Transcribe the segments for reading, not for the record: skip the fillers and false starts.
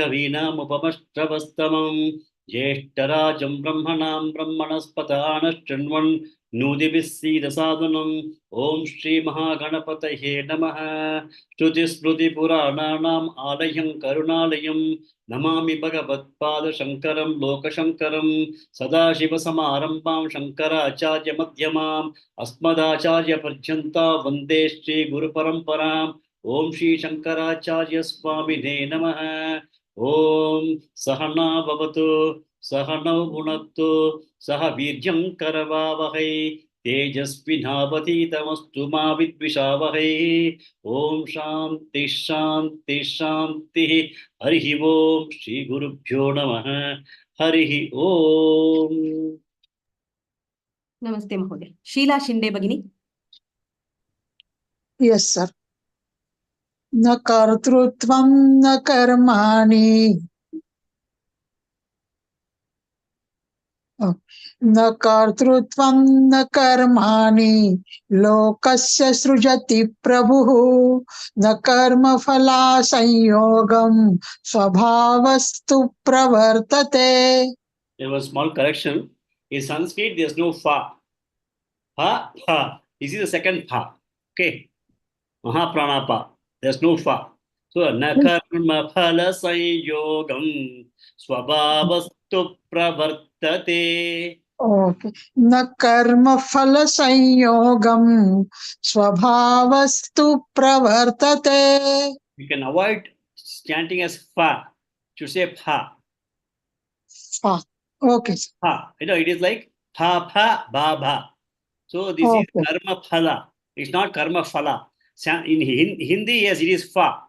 कवीनामुपमश्रवस्तमं ज्येष्ठराजं ब्रह्मणां ब्रह्मणस्पतानश्चृण्वन् नूदिभिः सीदसादनम् ॐ श्रीमहागणपतये नमः। श्रुतिस्मृतिपुराणानाम् आलयं करुणालयं नमामि भगवत्पादशङ्करं लोकशङ्करं सदाशिवसमारम्भां शङ्कराचार्यमध्यमाम् अस्मदाचार्यपर्यन्तां वन्दे श्रीगुरुपरम्पराम् ॐ श्रीशङ्कराचार्य स्वामिने नमः। ॐ सहना भवतु सहनौ भुनक्तु सह वीर्यं करवावहै तेजस्विनावधीतमस्तु मा विद्विषावहै। ॐ शान्ति शान्ति शान्तिः। हरिः ॐ श्रीगुरुभ्यो नमः। हरिः ॐ। नमस्ते महोदय। शीला शिंदे भगिनी। Yes sir. न कर्तृत्वं न कर्माणि न कर्तृत्वं न कर्माणि लोकस्य सृजति प्रभुः न कर्मफलासंयोगं स्वभावस्तु प्रवर्तते। There was small correction. In Sanskrit, there's no fa. Ha, ha. This is the second ha. Okay. Mahapranapa. There's no fa. So, na karma phala sanyogam swabhavastu pravartate. Okay. न कर्मफल संयोगं स्वभावस्तु प्रवर्तते. You can avoid chanting as fa. To say pha. Okay. Ha. You know, it is like pha, pha, ba, ba. So, this is karma phala. It's not karma phala. In Hindi, yes, it is fa.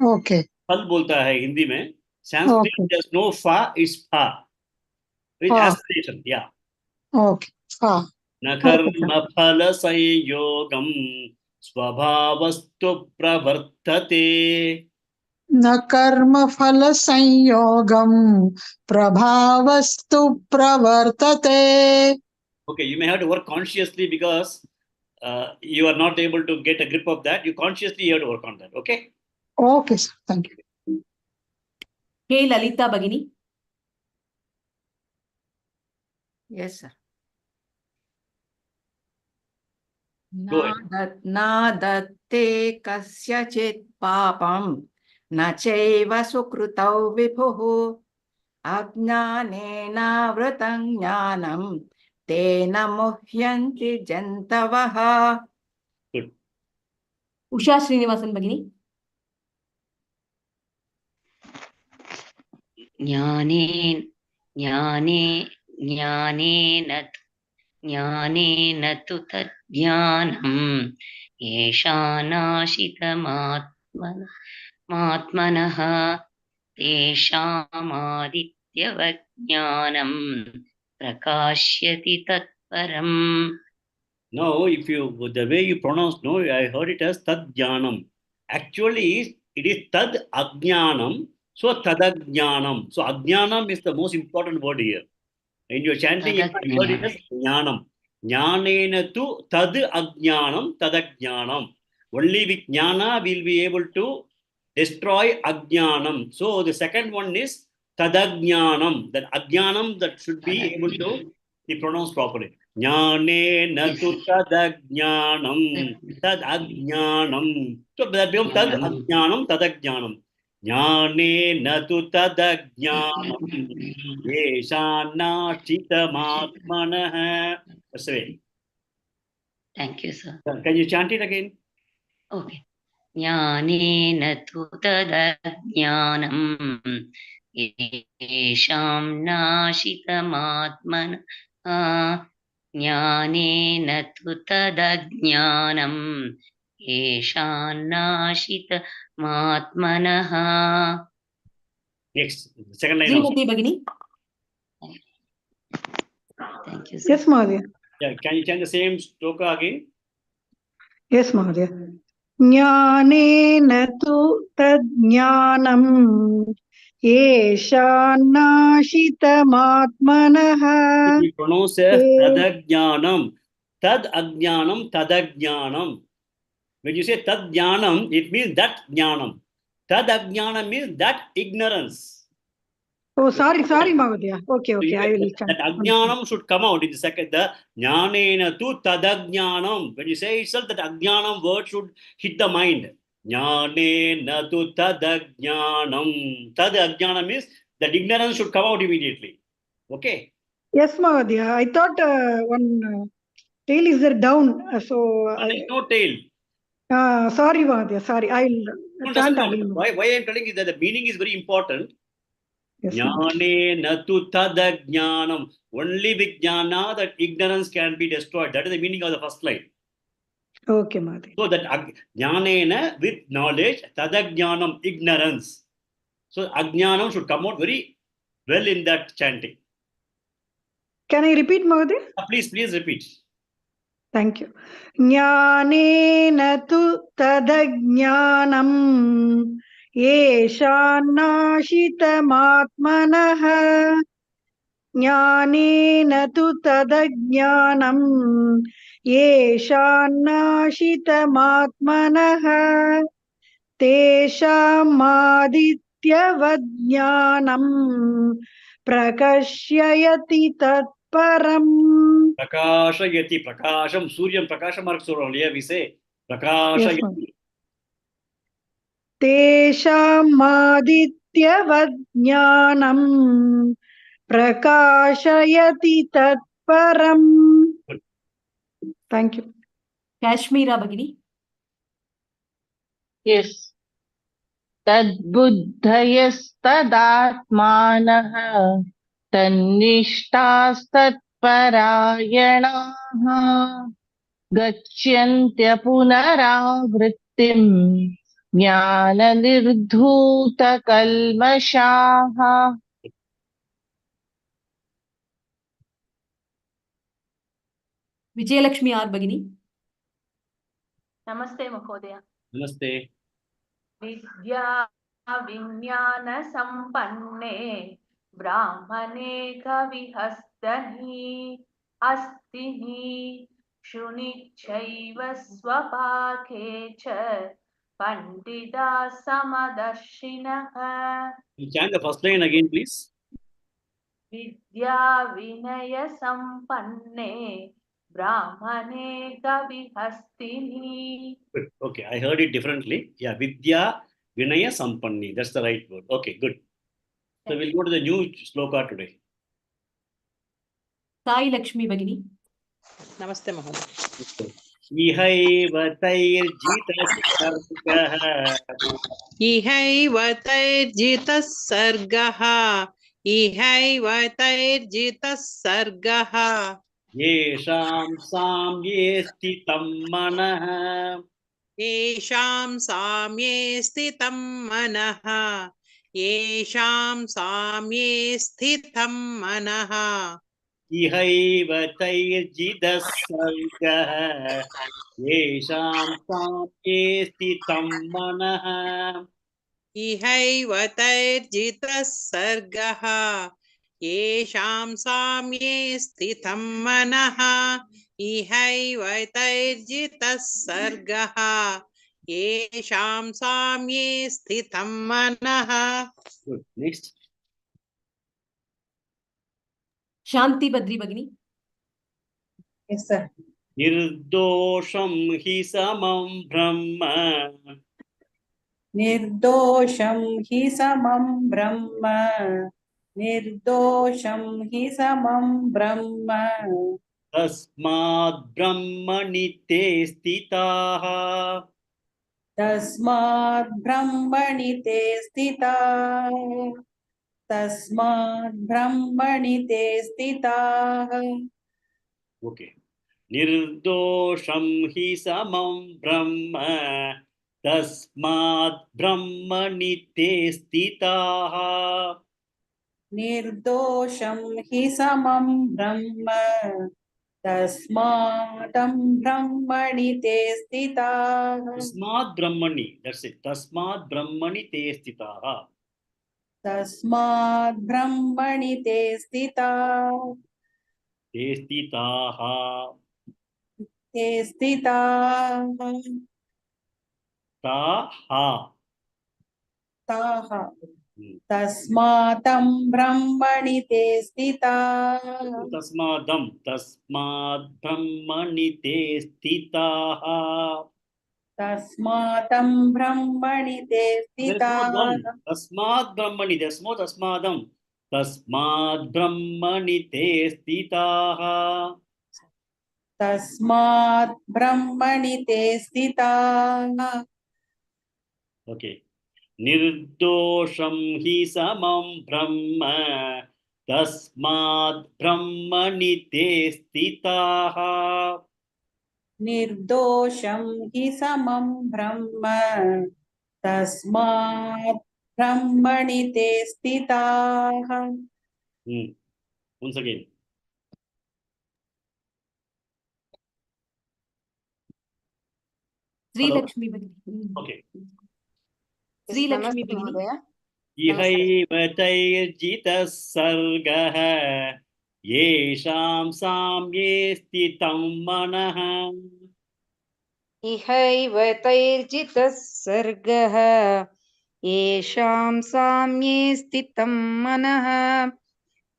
Okay. Phal bolta hai Hindi mein. Sanskrit, there's no fa, it's pha. With aspiration, yeah. Okay. Na karma phala sanyogam swabhavastu pravartate. न कर्म फल संयोगम प्रभावस्तु प्रवर्तते. Okay, you may have to work consciously because you are not able to get a grip of that. You consciously have to work on that. Okay? Okay, sir. Thank you. Hey, Lalita Bhagini. Yes, sir. नादत्ते कस्यचित् पापं न चैव सुकृतौ विभुः अज्ञानेनावृतं ज्ञानं तेन मुह्यन्ति जन्तवः. उषा श्रीनिवासन भगिनी. ज्ञानेन तु तज्ज्ञानम् येषानाशितमात्मनः तेषामादित्यवज्ञानं प्रकाश्यति तत्परम्. Now, if you, the way you pronounce, no, I heard it as tad jnanam. Actually, it is tad ajnanam. So tadajnanam. So ajnanam is the most important word here. In your chanting, you heard it as jnanam. Jnanena tu tad ajnanam tadajnanam. Only with jnana will be able to destroy ajnanam. So the second one is tadajnanam. That ajnanam that should be able to be pronounced properly. Jnanena tu tadajnanam tadajnanam. So that becomes tadajnanam tadajnanam. Jnanena tu tadajnanam yeshanachitamātmanah. That's right. Thank you, sir. Can you chant it again? Okay. Jnanena tu tadajnanam yesham nashitamatmanah. Jnanena tu tadajnanam yeshanachitamātmanah. Next, second line. Srimati Bhagini. Thank you, sir. Yes, Maharya. Yeah, can you chant the same shloka again? Yes, Maharya. Jnanena tu tadjnanam yeshanachitamātmanah. You pronounce as tadajnanam. Tad ajnanam tadajnanam. When you say tad jnanam, it means that jnanam. Tad ajnanam means that ignorance. Oh, sorry, Mahodaya. Okay, So okay, I will chant. that ajnanam should come out in the second. The jnanena tu tadajnanam. When you say itself, that ajnanam word should hit the mind. Jnanena tu tadajnanam. Tadajnanam means that ignorance should come out immediately. Okay. Yes, Mahodaya. I thought one tail is there down. So There is no tail. sorry, Mahodaya. Sorry, I'll No, doesn't chant matter. again. Why I'm telling you that the meaning is very important. Yes, Mahodaya. Jnanena tu tadajnanam. Only with jnana that ignorance can be destroyed. That is the meaning of the first line. Okay, Mahodaya. So that jnanena with knowledge, tadajnanam, ignorance. So ajnanam should come out very well in that chanting. Can I repeat, Mahodaya? Please repeat. Thank you. Jnanena tu tadajnanam yeshanashitamatmanah. Jnanena tu tadajnanam yeshanashitamatmanah. Teshamadityavadjnanam prakashyayati tatparam. Prakashayati, prakasham, suryam, prakasham mark surya, we say. Yes, Prakashayati. ma'am. Teshamadityavadjnanam prakashayati tatparam. Thank you. Kashmira Bhagini. Yes. तद्बुद्धयस्तदात्मानः तन्निष्ठास्तत्परायणाः गच्छन्त्य पुनरावृत्तिम् ज्ञाननिर्धूतकल्मषाः. Vijayalakshmi R Bhagini. Namaste Mahodaya. Namaste. Vidya Vinyana Sampanne Brahmane Kavihastani Astihi Shunichaiva Swapake Cha Pandita Samadashinaha. You chant the first line again, please. Vidya Vinaya Sampanne Brahmane Kavihastini. Good. Okay, I heard it differently. Yeah, Vidya Vinaya Sampanni. That's the right word. Okay, good. So we'll go to the new shloka today. Sai Lakshmi Bhagini. Namaste Mahodaya. Ihaiva tairjita sargah. Ihaiva tairjita sargah. Ihaiva tairjita sargah. Yesham samye sthitam manah. Yesham samye sthitam manah. Yesham samye sthitam manah. Ihaiva tairjita sargah. Yesham samye sthitam manah. Ihaiva tairjita sargah. येषां साम्ये स्थितं मनः इहैव तैर्जितः सर्गः येषां साम्ये स्थितं मनः. Good. Next. Shanti Badri Bhagini. Yes, sir. Nirdosham hi samam brahma. Nirdosham hi samam brahma. Nirdosham hi samam brahma. Tasmad brahmani te stitaha. Tasmad brahmani te stita. Tasmad brahmani te stita. Okay. Nirdosham hi samam brahma. Tasmad brahmani te stitaha. Nirdosham hi samam brahma. Tasmadam brahmani te stita. Tasmad brahmani. That's it. Tasmad brahmani te stitaha. Tasmad brahmani te stita. Te stitaha. Te stita. Taha. ताः Hmm. तस्मातं ब्रह्मणि ते स्थिताः तस्मादं तस्माद् ब्रह्मणि ते स्थिताः. तस्मातं ब्रह्मणि ते There is no स्थिताः dam. Tasmad Brahmani. There's no Tasmadam. Tasmad Brahmani te stitaha. तस्मात् ब्रह्मणि ते स्थिताः Okay. Nirdosham hi samam Brahma. Tasmad Brahmani te stitaha. निर्दोषं हि समं ब्रह्म तस्मात् ब्रह्मणि ते स्थिताः Once again. Sri Hello. Lakshmi Bhagini. Okay. Sri Lakshmi नमस्ते Bhagini. महोदय इहैव तैर्जितः सर्गः येषां साम्ये स्थितं मनः. इहैव तैर्जितः सर्गः येषां साम्ये स्थितं मनः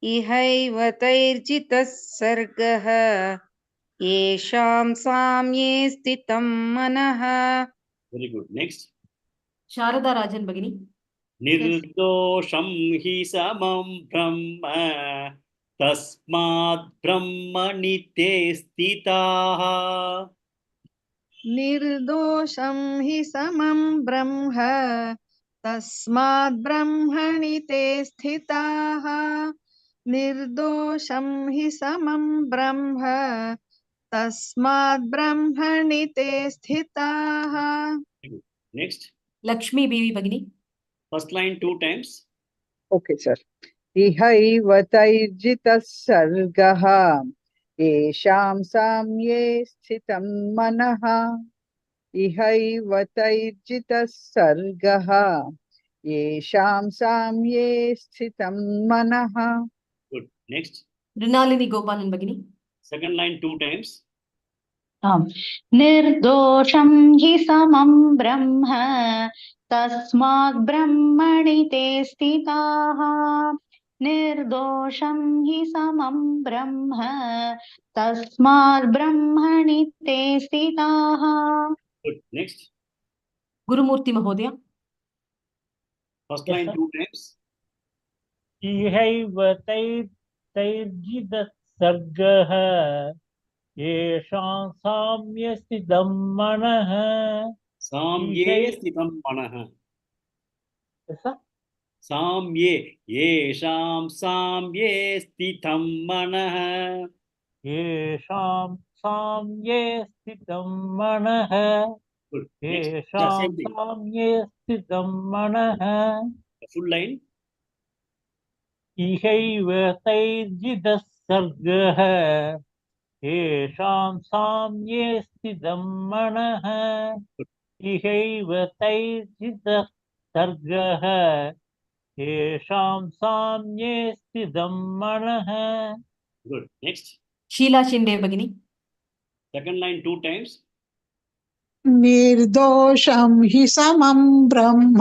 इहैव तैर्जितः सर्गः येषां साम्ये स्थितं मनः. Very good. Next. Sharada Rajan Bhagini. निर्दोषं हि समं ब्रह्म तस्मात् ब्रह्मणि ते स्थिताः. निर्दोषं हि समं ब्रह्म तस्माद् ब्रह्मणि ते स्थिताः. निर्दोषं हि समं ब्रह्म तस्माद् ब्रह्मणि ते स्थिताः. Very good. Next. Lakshmi Devi Bhagini. First line 2 times. Okay, sir. इहैव तैर्जितः सर्गः येषां साम्ये स्थितं मनः. इहैव तैर्जितः सर्गः येषां साम्ये स्थितं मनः. Good. Next. Rinalini Gopalan Bhagini. Second line 2 times. निर्दोषं हि समं ब्रह्म तस्मात् ब्रह्मणि ते स्थिताः निर्दोषं हि समं ब्रह्म तस्मात् ब्रह्मणि ते स्थिताः. Good. Next. Gurumurthy Mahodaya. First Yes, line sir. 2 times. इहैव तैर्जितः सर्गः येषां साम्ये स्थितं मनः साम्ये स्थितं मनः. Yes, sir. साम्ये येषां साम्ये स्थितं मनः. येषां साम्ये स्थितं मनः Good. Next. Yeah, येषां same thing. साम्ये स्थितं मनः Full line. इहैव तैर्जितः सर्गः येषां साम्ये स्थितं मनः इहैव तैर्जितः सर्गः येषां साम्ये स्थितं मनः. Good. Next. Sheila Shinde Bhagini. Second line 2 times. निर्दोषं हि समं ब्रह्म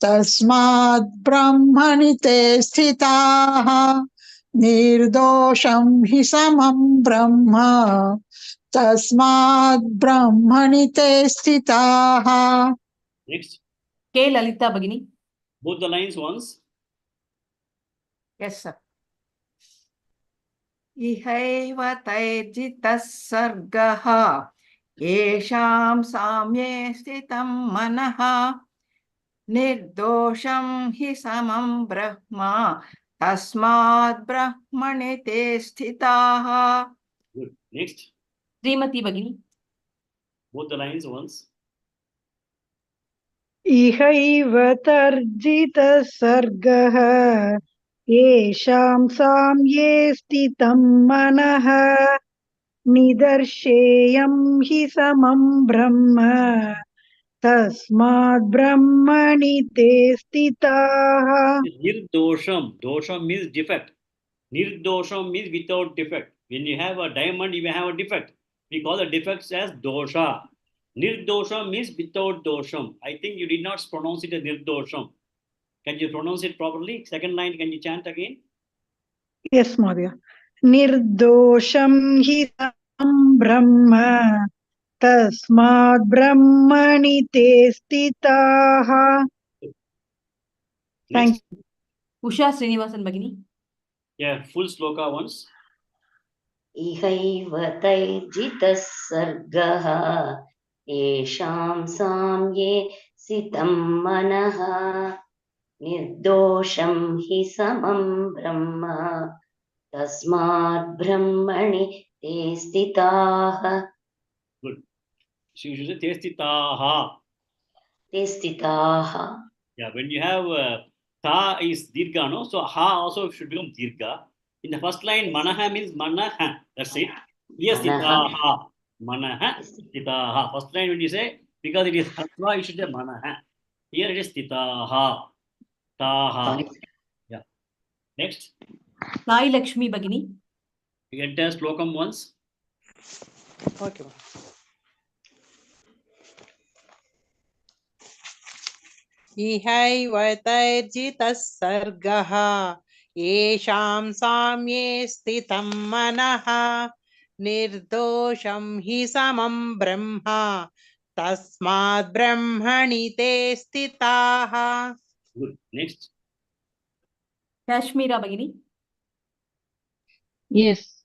तस्मात् ब्रह्मणि ते स्थिताः निर्दोषं हि समं ब्रह्म तस्मात् ब्रह्मणि ते स्थिताः. Next. K. Lalita Bhagini. Both the lines once. Yes, sir. इहैव तैर्जितः सर्गः येषां साम्ये स्थितं मनः निर्दोषं हि समं ब्रह्म तस्मात् ब्रह्मणि ते स्थिताः. Good. Next. Srimati Bhagini. Both the lines once. इहैव तर्जितः सर्गः येषां साम्ये स्थितं मनः निदर्शेयं हि समं ब्रह्म तस्मात् ब्रह्मणि ते स्थिताः. Nirdosham. Dosham means defect. Nirdosham means without defect. When you have a diamond, you may have a defect. We call the defects as dosha. Nirdosham means without dosham. I think you did not pronounce it as nirdosham. Can you pronounce it properly? Second line, can you chant again? Yes, Madhya. Nirdosham hi sam brahma tasmad brahmani te stitaha. Thank Next. you. Usha Srinivasan Bhagini. Yeah, full sloka once. इहैव तैर्जितः सर्गः येषां साम्ये सितं मनः निर्दोषं हि समं ब्रह्म तस्मात् ब्रह्मणि ते स्थिताः. Good. So you should say testitaha. ते स्थिताः. Yeah, when you have ta is dirgha, no? So ha also should become dirgha. In the first line, manaha means manaha. That's it. Yes, stitaha. Manaha, stitaha. First line when you say, because it is hatva, you should say manaha. Here it is stitaha. Taha. Yeah. Next. Sai Lakshmi Bhagini. You get the slokam once. Okay. इहैव तैर्जितः सर्गः येषां साम्ये स्थितं मनः निर्दोषं हि समं ब्रह्म तस्मात् ब्रह्मणि ते स्थिताः. Good. Next. Kashmira Bhagini. Yes.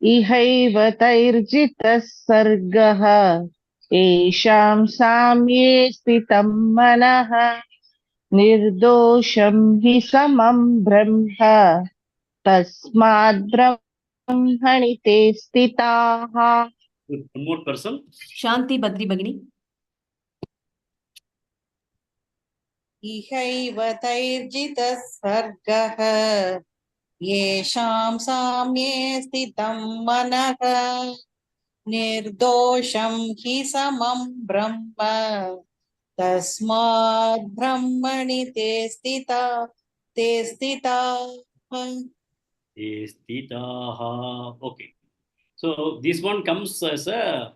इहैव तैर्जितः सर्गः येषां साम्ये स्थितं मनः निर्दोषं हि समं ब्रह्म तस्मात् ब्रह्मणि ते स्थिताः. Good. One more person. Shanti Badri Bhagini. इहैव तैर्जितः सर्गः येषां साम्ये स्थितं मनः निर्दोषं हि समं ब्रह्म तस्मात् ब्रह्मणि ते स्थिताः. Stitaha. Okay. So this one comes as a,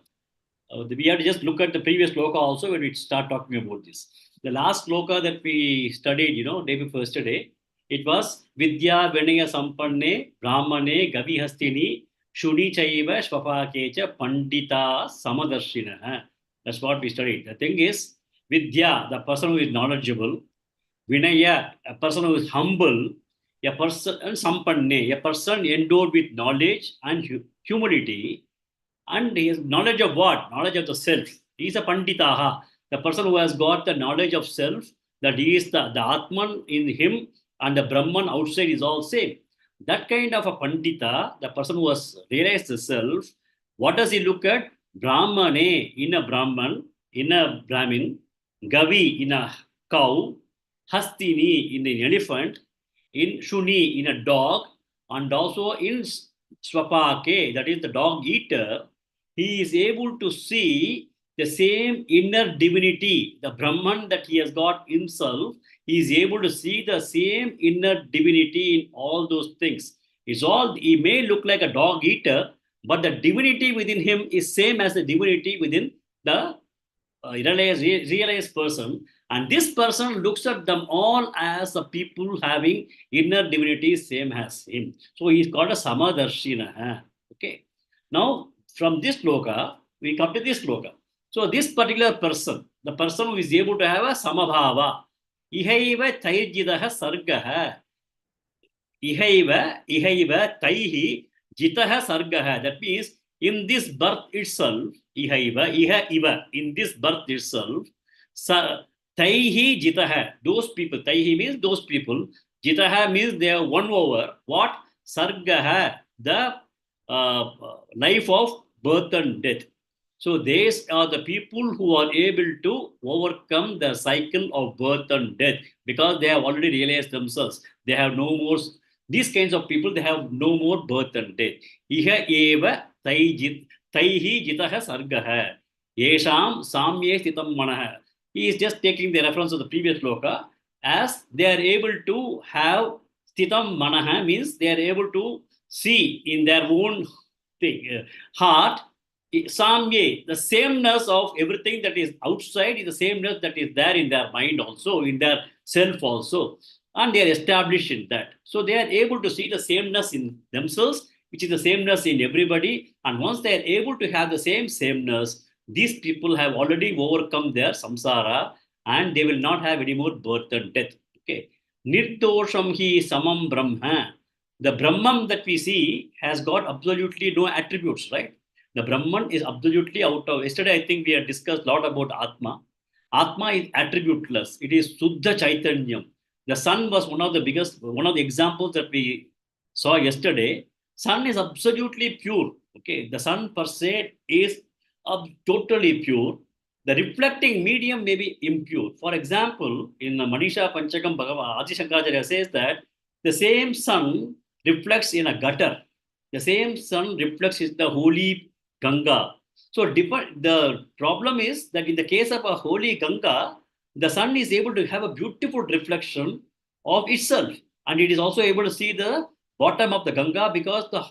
we have to just look at the previous sloka also when we start talking about this. The last sloka that we studied, day before yesterday, it was Vidya Vinaya Sampanne Brahmane Gavihastini Shuni Chaiva Shvapakecha Pandita Samadarshina. That's what we studied. The thing is, Vidya, the person who is knowledgeable, Vinaya, a person who is humble, a person, and Sampanne, a person endowed with knowledge and humility, and he has knowledge of what? Knowledge of the self. He is a Panditaha, the person who has got the knowledge of self, that he is the Atman in him and the Brahman outside is all same. That kind of a Pandita, the person who has realized the self, what does he look at? Brahmane in a Brahman, in a Brahmin, Gavi in a cow, Hastini in an elephant, in Shuni in a dog, and also in Swapake, that is the dog eater, he is able to see the same inner divinity, the Brahman that he has got himself. He is able to see the same inner divinity in all those things. It's all, he may look like a dog eater, but the divinity within him is same as the divinity within the realized person. And this person looks at them all as the people having inner divinity same as him. So he's called a Samadarshina. Okay. Now, from this sloka, we come to this sloka. So this particular person, the person who is able to have a Samabhava, Ihaiva Taijjidaha Sargaha, Ihaiva Taihi Jitaha Sargaha. That means in this birth itself, Iha, in this birth itself, Taihi Jitaha, those people, Taihi means those people, Jitaha means they are won over. What? Sargaha, the life of birth and death. So these are the people who are able to overcome the cycle of birth and death because they have already realized themselves. They have no more, these kinds of people, they have no more birth and death. Iha eva taihi jitaha sargaha. Yesham samye stitam manaha. He is just taking the reference of the previous sloka as they are able to have stitam manaha, means they are able to see in their own thing, heart Samye, the sameness of everything that is outside is the sameness that is there in their mind also, in their self also. And they are established in that. So they are able to see the sameness in themselves, which is the sameness in everybody. And once they are able to have the same sameness, these people have already overcome their samsara and they will not have any more birth and death. Okay. Nirdosham hi samam brahma. The Brahman that we see has got absolutely no attributes, right? The Brahman is absolutely out of. Yesterday, I think we had discussed a lot about Atma. Atma is attributeless. It is Suddha Chaitanyam. The sun was one of the biggest, one of the examples that we saw yesterday. Sun is absolutely pure. Okay, the sun per se is totally pure. The reflecting medium may be impure. For example, in Manisha Panchakam Bhagavad, Adi Shankaracharya says that the same sun reflects in a gutter. The same sun reflects in the holy Ganga. So the problem is that in the case of a holy Ganga, the sun is able to have a beautiful reflection of itself. And it is also able to see the bottom of the Ganga because the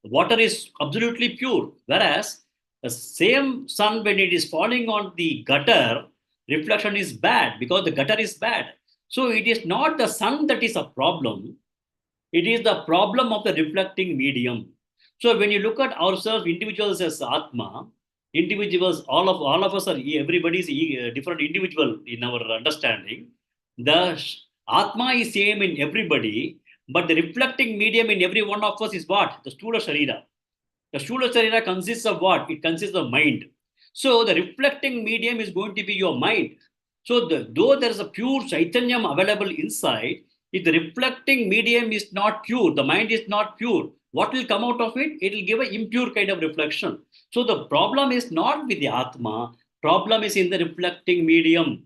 water is absolutely pure. Whereas the same sun, when it is falling on the gutter, reflection is bad because the gutter is bad. So it is not the sun that is a problem. It is the problem of the reflecting medium. So when you look at ourselves, individuals as Atma, individuals, all of us are, everybody is a different individual in our understanding. The Atma is same in everybody, but the reflecting medium in every one of us is what? The Stula Sharira. The Stula Sharira consists of what? It consists of mind. So the reflecting medium is going to be your mind. So though there is a pure Chaitanyam available inside, if the reflecting medium is not pure, the mind is not pure, what will come out of it? It will give an impure kind of reflection. So the problem is not with the Atma, problem is in the reflecting medium.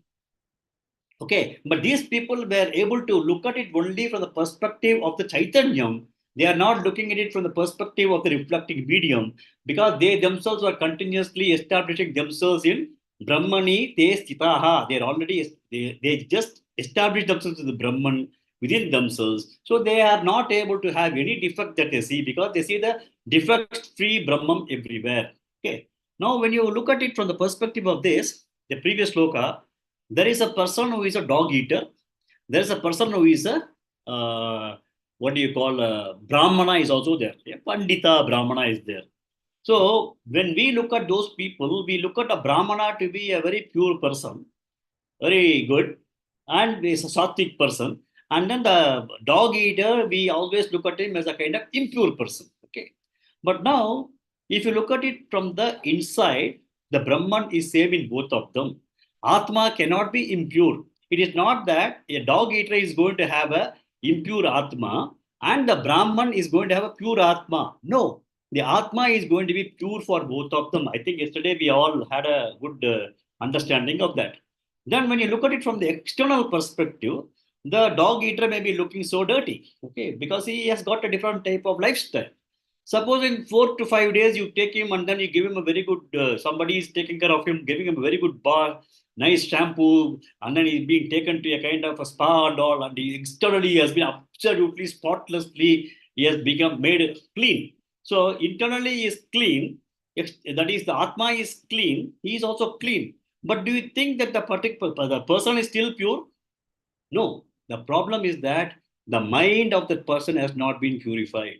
Okay, but these people were able to look at it only from the perspective of the Chaitanyam. They are not looking at it from the perspective of the reflecting medium because they themselves are continuously establishing themselves in Brahmani te stitaha. They are already, they just established themselves in the Brahman within themselves. So they are not able to have any defect that they see because they see the defect-free Brahman everywhere. Okay. Now, when you look at it from the perspective of this, the previous Shloka, there is a person who is a dog eater. There is a person who is a, what do you call, Brahmana is also there. Yeah, Pandita Brahmana is there. So when we look at those people, we look at a Brahmana to be a very pure person, very good, and is a Sattvic person. And then the dog eater, we always look at him as a kind of impure person. Okay. But now, if you look at it from the inside, the Brahman is same in both of them. Atma cannot be impure. It is not that a dog eater is going to have a impure Atma and the Brahman is going to have a pure Atma. No, the Atma is going to be pure for both of them. I think yesterday we all had a good understanding of that. Then when you look at it from the external perspective, the dog eater may be looking so dirty, okay, because he has got a different type of lifestyle. Suppose in 4 to 5 days you take him and then you give him a very good, somebody is taking care of him, giving him a very good bath, nice shampoo, and then he's being taken to a kind of a spa and all, and he externally has been absolutely spotlessly, he has become made clean. So internally he is clean, that is the Atma is clean, he is also clean. But do you think that the person is still pure? No, the problem is that the mind of that person has not been purified.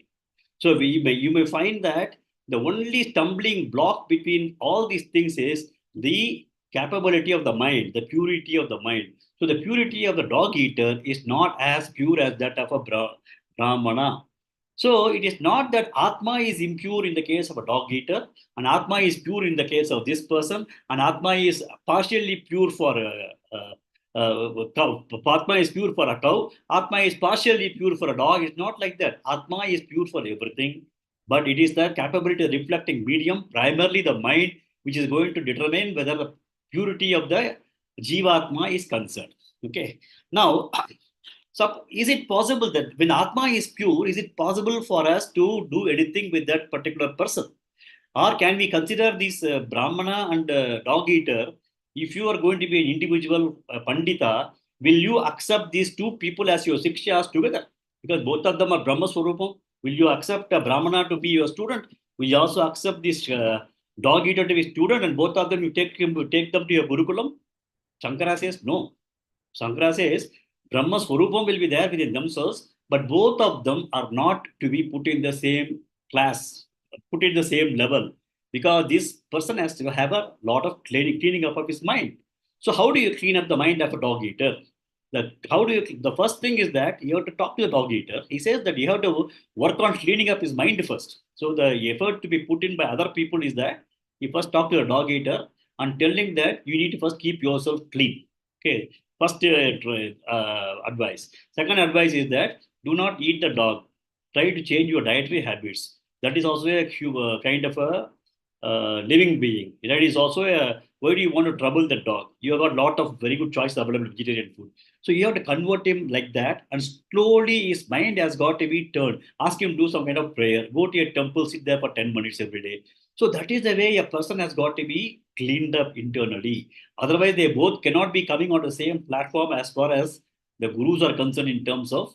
So you may find that the only stumbling block between all these things is the capability of the mind, the purity of the mind. So the purity of the dog eater is not as pure as that of a Brahmana. So it is not that Atma is impure in the case of a dog eater, and Atma is pure in the case of this person, and Atma is partially pure for cow. Atma is pure for a cow. Atma is partially pure for a dog. It's not like that. Atma is pure for everything, but it is the capability of reflecting medium, primarily the mind, which is going to determine whether the purity of the Jivatma is concerned. Okay. Now, so is it possible that when Atma is pure, is it possible for us to do anything with that particular person? Or can we consider this Brahmana and dog eater? If you are going to be an individual Pandita, will you accept these two people as your Sikshas together? Because both of them are Brahma Swarupam. Will you accept a Brahmana to be your student? Will you also accept this dog eater to be student and both of them you take them to your Gurukulam? Shankara says no. Shankara says Brahma's Swarupam will be there within themselves, but both of them are not to be put in the same class, put in the same level, because this person has to have a lot of cleaning up of his mind. So how do you clean up the mind of a dog eater? The first thing is that you have to talk to the dog eater. He says that you have to work on cleaning up his mind first. So the effort to be put in by other people is that you first talk to the dog eater and tell him that you need to first keep yourself clean. Okay. First advice. Second advice is that do not eat the dog. Try to change your dietary habits. That is also a kind of a living being. That is also a, why do you want to trouble the dog? You have got a lot of very good choice available vegetarian food. So you have to convert him like that, and slowly his mind has got to be turned. Ask him to do some kind of prayer. Go to a temple, sit there for 10 minutes every day. So that is the way a person has got to be cleaned up internally. Otherwise, they both cannot be coming on the same platform as far as the gurus are concerned in terms of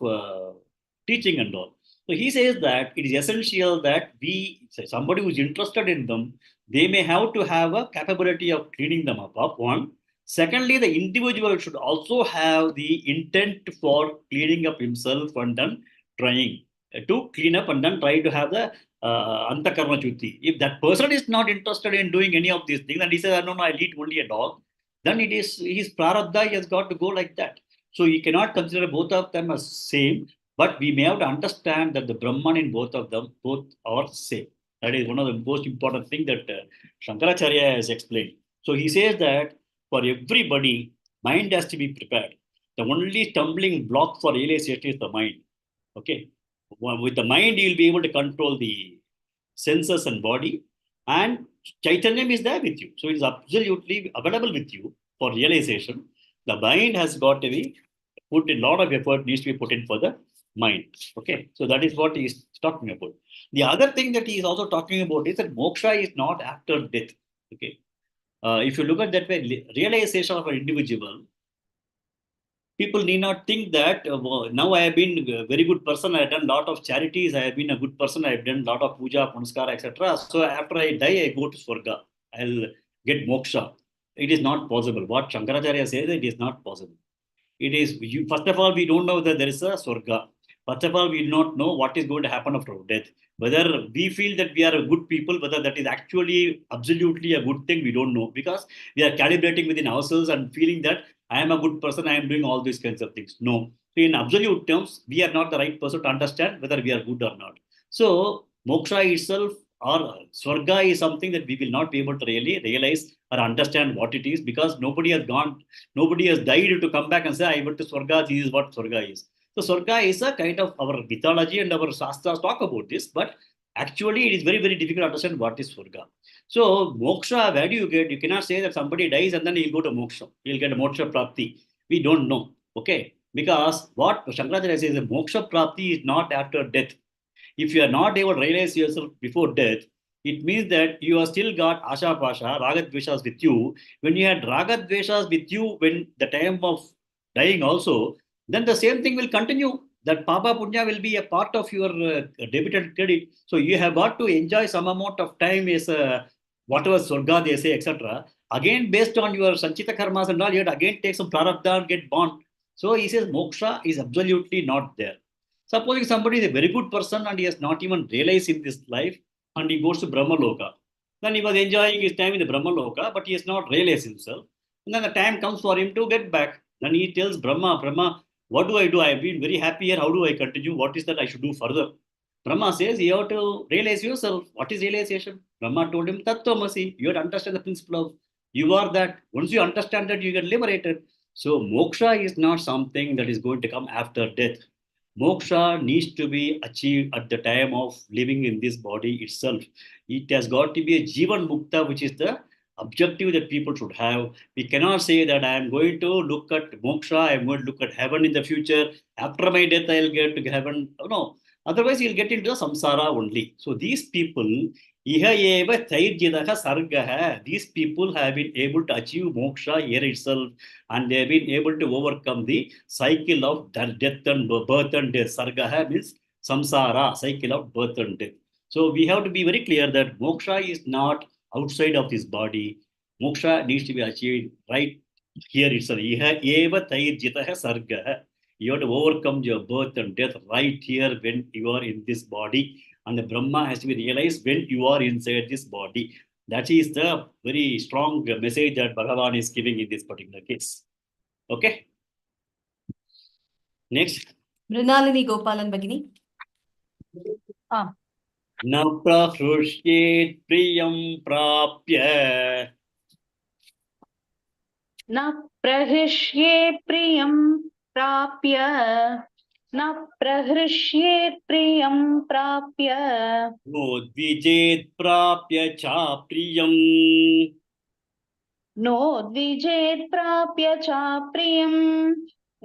teaching and all. So he says that it is essential that somebody who is interested in them, they may have to have a capability of cleaning them up, one. Secondly, the individual should also have the intent for cleaning up himself and then trying to clean up and then try to have the antakarma chutti. If that person is not interested in doing any of these things and he says, no, I'll eat only a dog, then it is his prarabdha, he has got to go like that. So you cannot consider both of them as same, but we may have to understand that the Brahman in both of them, both are same. That is one of the most important things that Shankaracharya has explained. So he says that for everybody, mind has to be prepared. The only stumbling block for realization is the mind. Okay. With the mind, you'll be able to control the senses and body, and Chaitanyam is there with you. So it is absolutely available with you for realization. The mind has got to be put in, a lot of effort needs to be put in for the mind. Okay. So that is what he is talking about. The other thing that he is also talking about is that moksha is not after death. Okay. If you look at that way, realization of an individual, people need not think that now I have been a very good person, I have done a lot of charities, I have been a good person, I have done a lot of puja, panaskara, etc. So after I die, I go to Swarga, I'll get moksha. It is not possible. What Shankaracharya says, it is not possible. It is, first of all, we don't know that there is a Swarga. First of all, we do not know what is going to happen after death. Whether we feel that we are a good people, whether that is actually absolutely a good thing, we don't know, because we are calibrating within ourselves and feeling that I am a good person, I am doing all these kinds of things. No. So in absolute terms, we are not the right person to understand whether we are good or not. So moksha itself or Swarga is something that we will not be able to really realize or understand what it is, because nobody has died to come back and say, I went to Swarga, this is what Swarga is. So Swarga is a kind of, our mythology and our Shastras talk about this, but actually it is very, very difficult to understand what is Swarga. So moksha, where do you get? You cannot say that somebody dies and then he'll go to moksha. He'll get a moksha prapti. We don't know. Okay. Because what Shankaracharya says, moksha prapti is not after death. If you are not able to realize yourself before death, it means that you have still got asha pasha, ragadveshas with you. When you had ragadveshas with you when the time of dying also, then the same thing will continue. That papa punya will be a part of your debit and credit. So you have got to enjoy some amount of time as whatever surga they say, etc. Again, based on your sanchita karmas and all, you have to again take some prarabdha and get born. So he says moksha is absolutely not there. Supposing somebody is a very good person and he has not even realized in this life and he goes to Brahma Loka. Then he was enjoying his time in the Brahma Loka, but he has not realized himself. And then the time comes for him to get back. Then he tells Brahma, what do I do? I have been very happy here. How do I continue? What is that I should do further? Brahma says, you have to realize yourself. What is realization? Brahma told him, Tattvamasi. You have to understand the principle of you are that. Once you understand that, you get liberated. So moksha is not something that is going to come after death. Moksha needs to be achieved at the time of living in this body itself. It has got to be a Jivan Mukta, which is the objective that people should have. We cannot say that I am going to look at moksha, I am going to look at heaven in the future. After my death, I will get to heaven. No. Otherwise, you'll get into the samsara only. So these people, iha eva tairjidaha sargaha, these people have been able to achieve moksha here itself, and they have been able to overcome the cycle of death and birth and death. Sargaha means samsara, cycle of birth and death. So we have to be very clear that moksha is not outside of this body. Moksha needs to be achieved right here itself. Iha eva tairjitaha sargaha. You have to overcome your birth and death right here when you are in this body. And the Brahma has to be realized when you are inside this body. That is the very strong message that Bhagavan is giving in this particular case. Okay. Next. Mrinalini Gopalan Bagini. न प्रहृष्येत् प्रियं प्राप्य न प्रहृष्येत् प्रियं प्राप्य न प्रहृष्येत् प्रियं प्राप्य नोद्विजेत् प्राप्य चाप्रियम् नोद्विजेत् प्राप्य चाप्रियं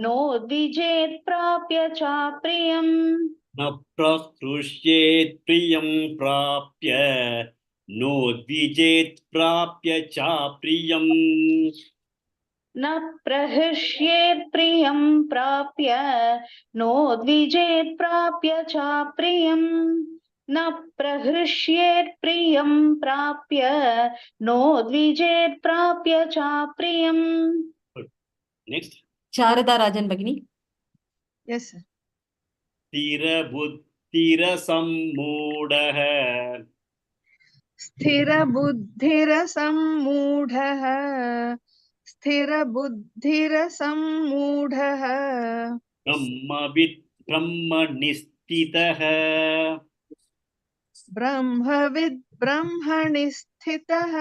नोद्विजेत् प्राप्य चाप्रियम् न प्रहृष्येत् प्रियं प्राप्य नोद्विजेत् प्राप्य चाप्रियम् न प्रहृष्येत् प्रियं प्राप्य नोद्विजेत् प्राप्य चाप्रियम् न प्रहृष्येत् प्रियं प्राप्य नोद्विजेत् प्राप्य चाप्रियम्. Next. Sharada Rajan Bagini. Yes, sir. स्थिरबुद्धिरसम्मूढः स्थिरबुद्धिरसम्मूढः स्थिरबुद्धिरसम्मूढः ब्रह्मविद् ब्रह्मनिस्थितः ब्रह्मविद् ब्रह्मणि स्थितः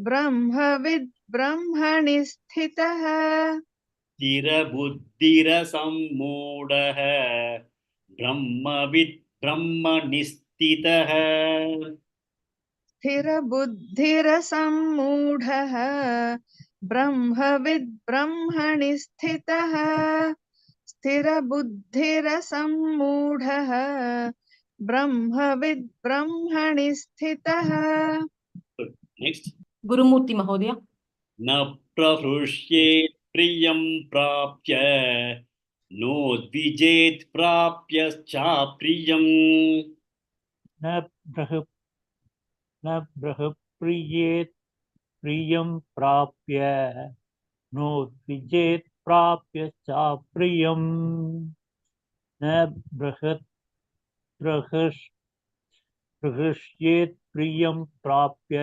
ब्रह्मविद् ब्रह्मणि स्थितः स्थिरबुद्धिरसम्मूढः ब्रह्मविद् ब्रह्मनिस्थितः स्थिरबुद्धिरसम्मूढः ब्रह्मविद् ब्रह्मणि स्थितः स्थिरबुद्धिरसम्मूढः ब्रह्मविद् ब्रह्मणि स्थितः. Next. Gurumurthy Mahodaya. न प्रहृष्येत् प्रियं प्राप्य नोद्विजेत् प्राप्य चाप्रियम् न बृहप्रियेत् प्रियं प्राप्य नोद्विजेत् प्राप्य चाप्रियम् न प्रहृष्येत् प्रियं प्राप्य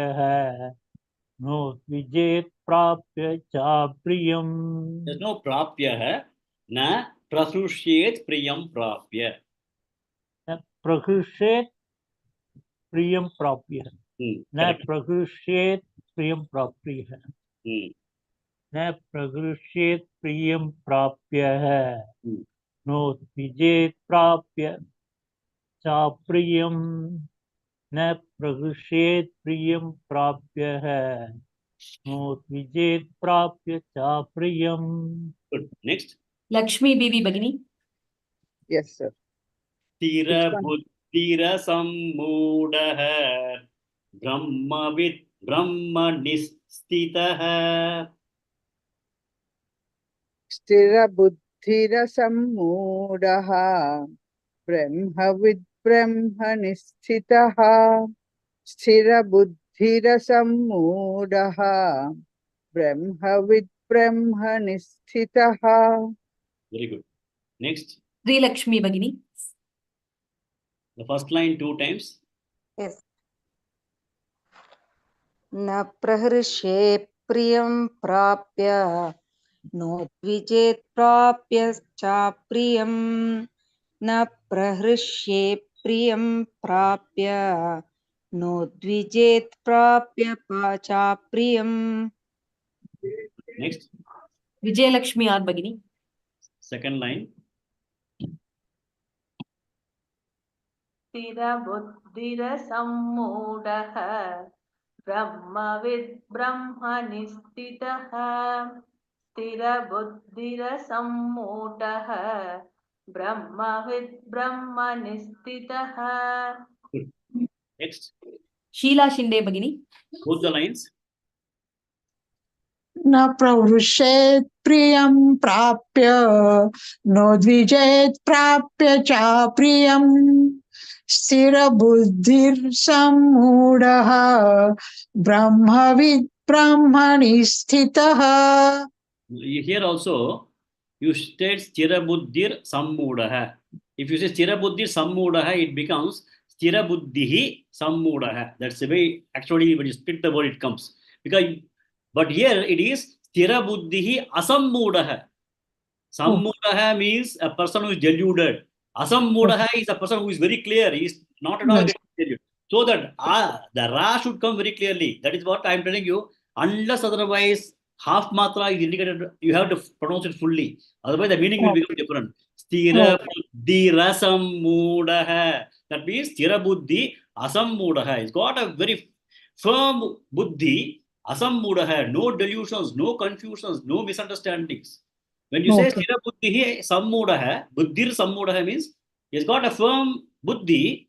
नोद्विजेत् प्राप्य चाप्रियम्. There's no prapya, na prahrusyet priyam prapya. न प्रहृष्येत् प्रियं प्राप्य न प्रहृष्येत् प्रियं प्राप्य न प्रहृष्येत् प्रियं प्राप्य नोद्विजेत् प्राप्य चाप्रियम् न प्रहृष्येत् प्रियं प्राप्य नोद्विजेत् प्राप्य चाप्रियम्. Good. Next. Lakshmi Bibi Bagini. Yes, sir. Tira buddhira sammoodaha brahmavid brahmanistitaha. स्थिरबुद्धिरसम्मूढः ब्रह्मविद् ब्रह्मनिस्थितः स्थिरबुद्धिरसम्मूढः ब्रह्मविद् ब्रह्मनिस्थितः. Very good. Next. Sri Lakshmi Bagini. The first line 2 times. Yes. न प्रहृष्ये प्रियं प्राप्य नोद्विजेत् प्राप्य चाप्रियं न प्रहृष्ये प्रियं प्राप्य नोद्विजेत् प्राप्य चाप्रियम्. Next. Vijay Lakshmi R Bagini. Second line. स्थिरबुद्धिरसम्मूढः ब्रह्मविद् ब्रह्मनिस्थितः स्थिरबुद्धिरसम्मूढः ब्रह्मविद् ब्रह्मनिस्थितः. Next. Sheila Shinde Bagini. Both the lines. न प्रहृष्येत् प्रियं प्राप्य नोद्विजेत् प्राप्य चाप्रियम् स्थिरबुद्धिर्सम्मूढः ब्रह्मविद् ब्रह्मणि स्थितः. Here also, you state Stira Buddhir Sammudaha. If you say Stira Buddhir Sammudaha, it becomes Stira Buddhihi Sammudaha. That's the way, actually, when you split the word, it comes. But here it is Stira Buddhihi Asammudaha. Sammudaha means a person who is deluded. Asammudaha is a person who is very clear. He is not at all Yes. getting deluded. So that the Ra should come very clearly. That is what I am telling you. Unless otherwise half matra is indicated, you have to pronounce it fully. Otherwise, the meaning will become different. Stira buddhi rasam mudaha. That means stira buddhi asam mudaha. It's got a very firm buddhi, asam mudaha. No delusions, no confusions, no misunderstandings. When you say stira buddhi sammudaha, buddhir sammudaha means he has got a firm buddhi,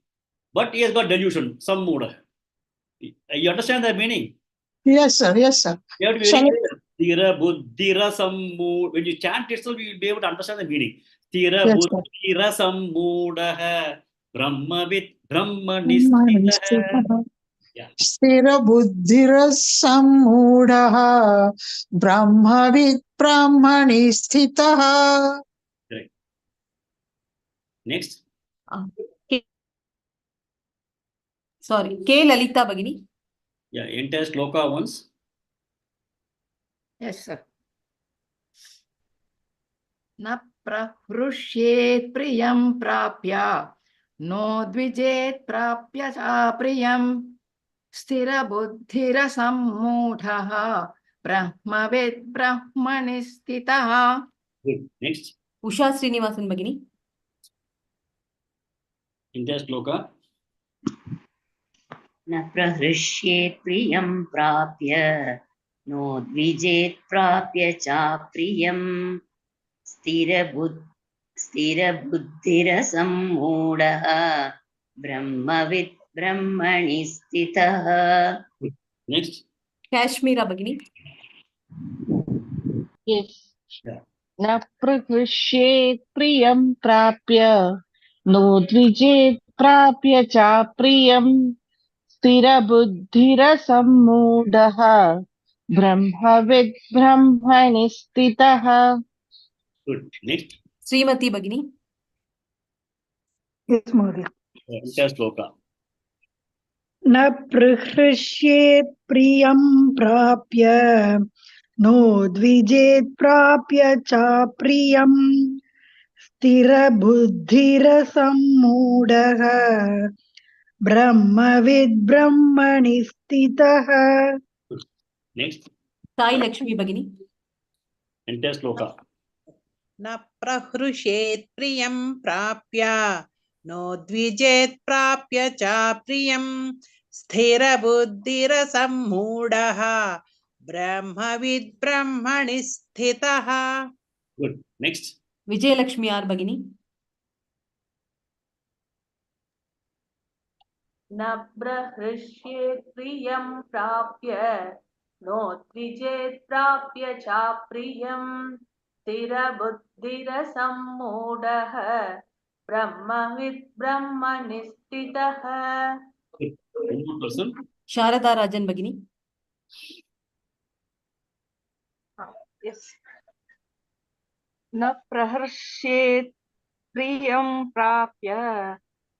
but he has got delusion, sammudaha. You understand the meaning? Yes, sir. Yes, sir. You have to be very clear. Stira buddhira sammu. When you chant itself, you will be able to understand the meaning. Stira Yes, sir. buddhira sammudaha brahmavit brahmanistitaha. Yeah. स्थिरबुद्धिरसम्मूढः ब्रह्मविद् ब्रह्मणि स्थितः. Correct. Next. Sorry, K. Lalita Bagini. Yeah, entire shloka once. Yes, sir. न प्रहृष्येत् प्रियं प्राप्य no द्विजेत् प्राप्य च प्रियं स्थिरबुद्धिरसम्मूढः ब्रह्मविद् ब्रह्मणि स्थितः. Good. Next. Usha Srinivasan Bagini. Entire shloka. न प्रहृष्येत् प्रियं प्राप्य नो द्विजेत् प्राप्य च प्रियं स्थिरबुद्धिरसम्मूढः ब्रह्मविद् ब्रह्मणि स्थितः. Next. Kashmira Bagini. Yes. Yeah. न प्रहृष्येत् प्रियं प्राप्य नो द्विजेत् प्राप्य च प्रियं स्थिरबुद्धिरसम्मूढः ब्रह्मविद् ब्रह्मणि स्थितः. Good. Next. Srimati Bagini. Yes, Mahodaya. Entire shloka. न प्रहृष्येत् प्रियं प्राप्य नो द्विजेत् प्राप्य च प्रियं स्थिरबुद्धिरसम्मूढः ब्रह्मविद् ब्रह्मणि स्थितः. Next. Sai Lakshmi Bagini. Entire shloka. न प्रहृष्येत् प्रियं प्राप्य नो द्विजेत् प्राप्य च प्रियं स्थिरबुद्धिरसम्मूढः ब्रह्मविद् ब्रह्मणि स्थितः. Good. Next. Vijay Lakshmi R Bagini. न प्रहृष्येत् प्रियं प्राप्य नो द्विजेत् प्राप्य च प्रियं स्थिरबुद्धिरसम्मूढः ब्रह्मविद् ब्रह्मणि स्थितः. Good. One more person. Sharada Rajan Bagini. Yes. न प्रहर्ष्येत् प्रियं प्राप्य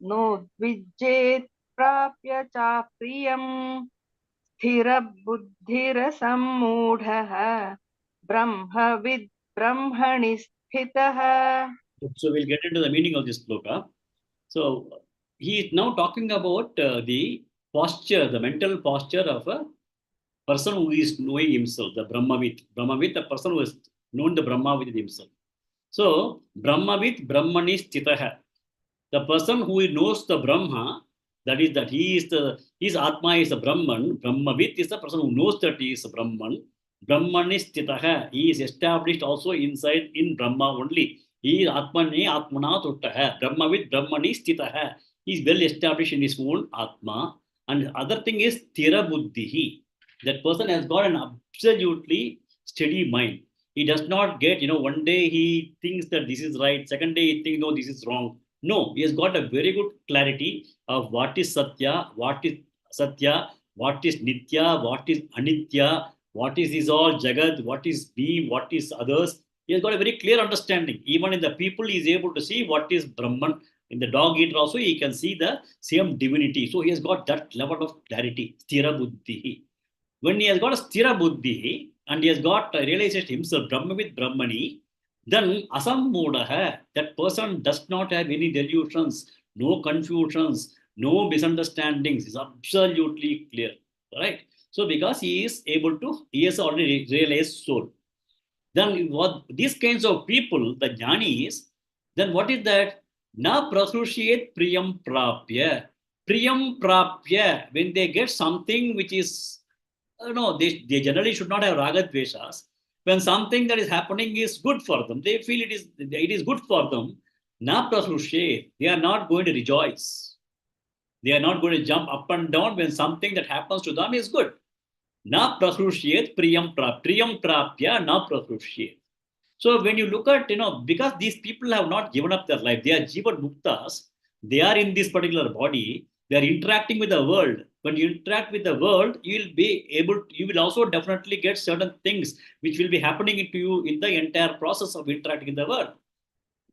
नो द्विजेत् प्राप्य च प्रियं स्थिरबुद्धिरसम्मूढः ब्रह्मविद् ब्रह्मणि स्थितः. So we'll get into the meaning of this shloka. So he is now talking about the posture, the mental posture of a person who is knowing himself, the Brahmavit. Brahmavit, the person who has known the Brahma within himself. So Brahmavit Brahmani Stitaha. The person who knows the Brahma, that is that his Atma is a Brahman. Brahmavit is the person who knows that he is a Brahman. Brahmani Stitaha. He is established also inside in Brahma only. He is Atmani Atmana Tuttaha. Brahmavit Brahmani Stitaha. He is well established in his own Atma. And other thing is Tira Buddhihi. That person has got an absolutely steady mind. He does not get, one day he thinks that this is right, second day he thinks, no, this is wrong. No, he has got a very good clarity of what is Satya, what is Nitya, what is Anitya, what is all Jagat, what is me, what is others. He has got a very clear understanding. Even in the people, he is able to see what is Brahman. In the dog eater also, he can see the same divinity. So he has got that level of clarity, Sthira Buddhi. When he has got a Sthira Buddhi and he has got a realization himself, Brahma with Brahmani, then Asammudaha, that person does not have any delusions, no confusions, no misunderstandings, is absolutely clear. Right? So because he has already realized soul. Then what these kinds of people, the jnanis, then what is that? Na prahrushiyet priyam prapya. Priyam prapya, when they get something which is, no, they generally should not have raga dveshas. When something that is happening is good for them, they feel it is good for them. Na prahrushiyet, they are not going to rejoice. They are not going to jump up and down when something that happens to them is good. Na prahrushiyet priyam prapya na prahrushiyet. So when you look at, because these people have not given up their life, they are jivan muktas, they are in this particular body, they are interacting with the world. When you interact with the world, you will also definitely get certain things which will be happening into you in the entire process of interacting in the world.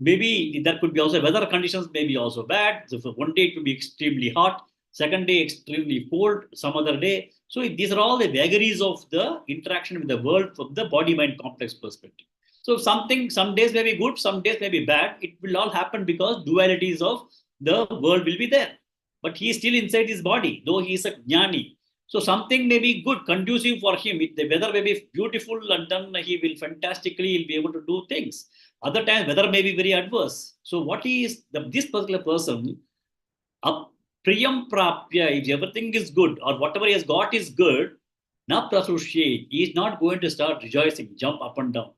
Maybe there could be also weather conditions may be also bad. So for one day it will be extremely hot, second day extremely cold, some other day. So these are all the vagaries of the interaction with the world from the body-mind complex perspective. So some days may be good, some days may be bad. It will all happen because dualities of the world will be there. But he is still inside his body, though he is a jnani. So something may be good, conducive for him. The weather may be beautiful and then he will fantastically he'll be able to do things. Other times, weather may be very adverse. So what is this particular person, priyam prapya, if everything is good or whatever he has got is good, na prasushye, he is not going to start rejoicing, jump up and down.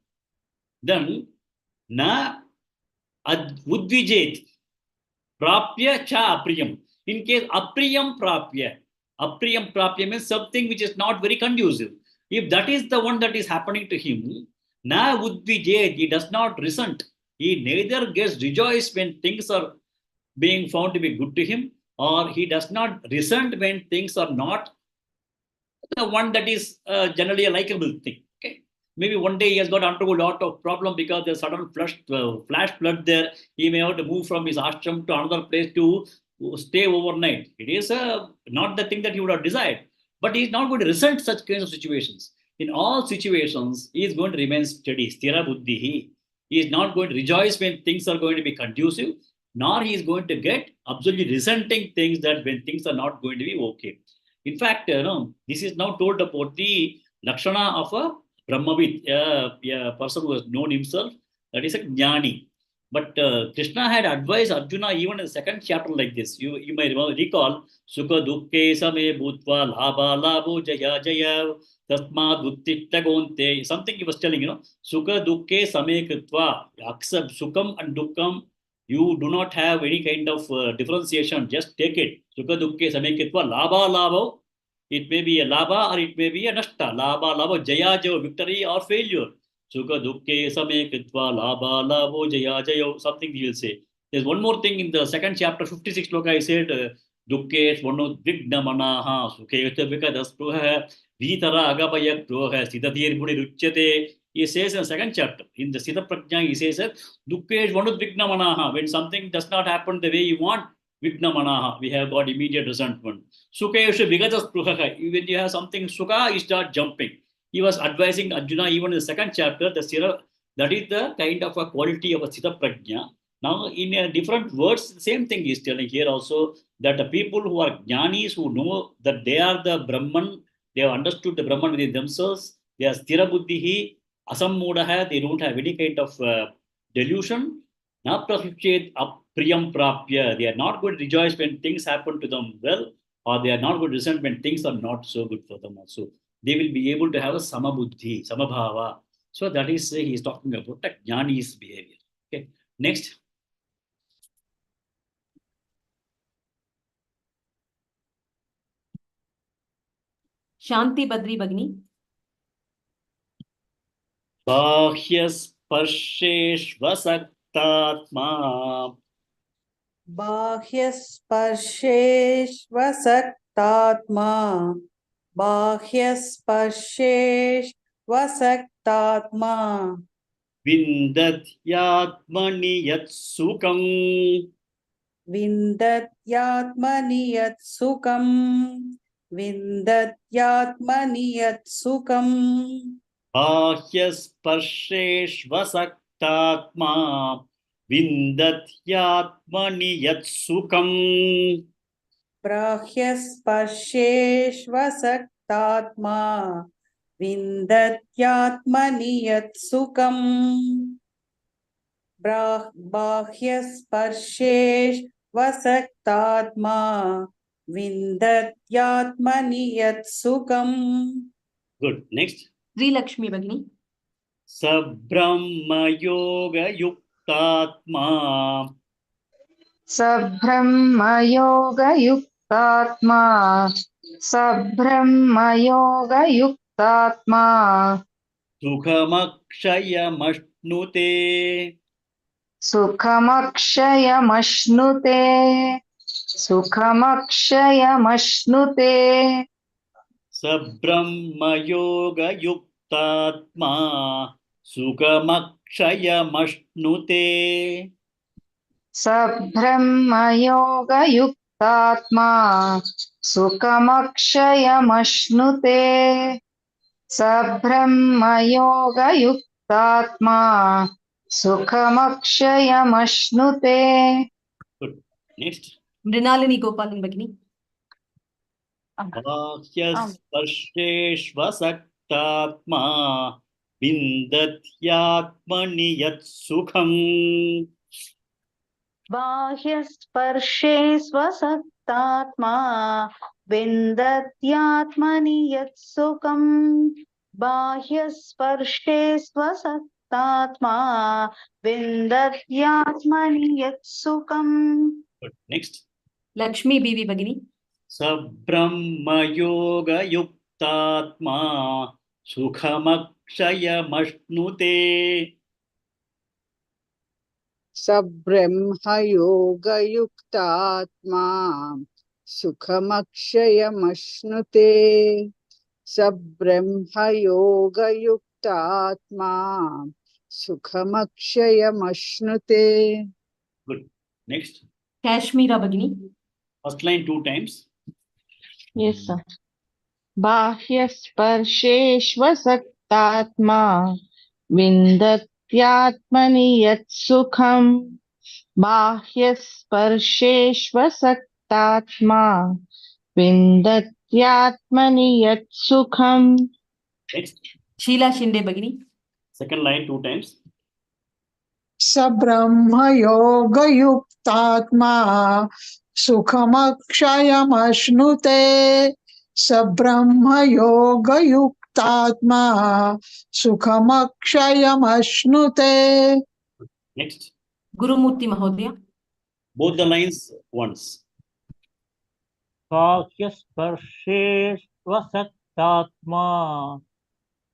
Then, na udvijet, prapya cha apriyam. In case apriyam prapya means something which is not very conducive. If that is the one that is happening to him, na udvijet, he does not resent. He neither gets rejoiced when things are being found to be good to him, or he does not resent when things are not the one that is generally a likable thing. Okay, maybe one day he has got to undergo a lot of problem because there's sudden flash flood there. He may have to move from his ashram to another place to stay overnight. It is not the thing that he would have desired, but he is not going to resent such kinds of situations. In all situations, he is going to remain steady, sthira buddhi. He is not going to rejoice when things are going to be conducive, nor he is going to get absolutely resenting things that when things are not going to be okay. In fact, this is now told about the Lakshana of a Brahmavid, a person who has known himself, that is a Jnani. But Krishna had advised Arjuna even in the second chapter like this. You may recall, Sukha dukke same bhutva labha labho jaya jaya tasmad uttitta gonte. Something he was telling, Sukha dukke same kritva. Accept Sukham and Dukkham. You do not have any kind of differentiation. Just take it. Sukha dukke same kritva labha labho. It may be a labha or it may be a nashta. Labha labho jaya jaya, victory or failure. Sukha dukke same kritva labha labho jaya jaya, something he will say. There's one more thing in the second chapter, 56 shloka, he said, dukke svano vigna manaha, sukhe vikadaspruha, vitara agapaya proha, siddhadir budi ruchyate. He says in the second chapter, in the Siddha Prajna, he says, dukke svano vigna manaha, when something does not happen the way you want, vigna manaha, we have got immediate resentment. Sukhe vigadaspruha, when you have something sukha, you start jumping. He was advising Arjuna even in the second chapter, that is the kind of a quality of a Siddha Prajna. Now, in a different words, the same thing is telling here also, that the people who are jnanis, who know that they are the Brahman, they have understood the Brahman within themselves, they are sthira buddhihi, asammudaha, they don't have any kind of delusion. Na prasupchet apriyam prapya, they are not going to rejoice when things happen to them well, or they are not going to resent when things are not so good for them also. They will be able to have a samabuddhi, samabhava. So that is, he is talking about the jnani's behavior. Okay, next. Shanti Badri Bagini. Bahyasparsheshvasaktatma बाह्यस्पर्शेष्वसक्तात्मा बाह्यस्पर्शेष्वसक्तात्मा विन्दत्यात्मनि यत्सुखम् विन्दत्यात्मनि यत् सुखम् विन्दत्यात्मनि यत् सुखम् बाह्यस्पर्शेष्वसक्तात्मा विन्दत्यात्मनि यत्सुखम् बाह्यस्पर्शेष्वसक्तात्मा विन्दत्यात्मनि यत् सुखम् बाह्यस्पर्शेष्वसक्तात्मा विन्दत्यात्मनि यत् सुखम्. Good. Next. Sreelakshmi भगिनी सब्रह्मयोगयुक्तात्मा सब्रह्मयोगयुक्तात्मा सब्रह्मयोगयुक्तात्मा सुखमक्षयमश्नुते सुखमक्षयमश्नुते सुखमक्षयमश्नुते सब्रह्मयोगयुक्तात्मा सुखमक्षयमश्नुते सब्रह्मयोगयुक्तात्मा सुखमक्षयमश्नुते सब्रह्मयोगयुक्तात्मा सुखमक्षयमश्नुते. Good. Next. Mrinalini गोपालन भगिनी बाह्यस्पर्शेष्वसक्तात्मा विन्दत्यात्मनि यत्सुखम् बाह्यस्पर्शे स्वसक्तात्मा विन्दत्यात्मनि यत्सुखम् बाह्यस्पर्शे स्वसक्तात्मा विन्दत्यात्मनि यत्सुखम्. Next. लक्ष्मी बीवी भगिनी सब्रह्मयोगयुक्तात्मा सुखमक्षयमश्नुते सब्रह्मयोगयुक्तात्मा सुखमक्षयमश्नुते सब्रह्मयोगयुक्तात्मा सुखमक्षयमश्नुते. Good. Next. काश्मीरा भगिनी First line 2 times. Yes, sir. बाह्यस्पर्शेष्वसक्तात्मा विन्दत्यात्मनि यत्सुखम् बाह्यस्पर्शेष्वसक्तात्मा विन्दत्यात्मनि यत्सुखम्. Next. Sheila Shinde भगिनी Second line 2 times. सब्रह्मयोगयुक्तात्मा सुखमक्षयमश्नुते सब्रह्मयोगयुक्तात्मा सुखमक्षयमश्नुते. Next. Gurumurthy महोदय Both the lines once. बाह्यस्पर्शेष्वसक्तात्मा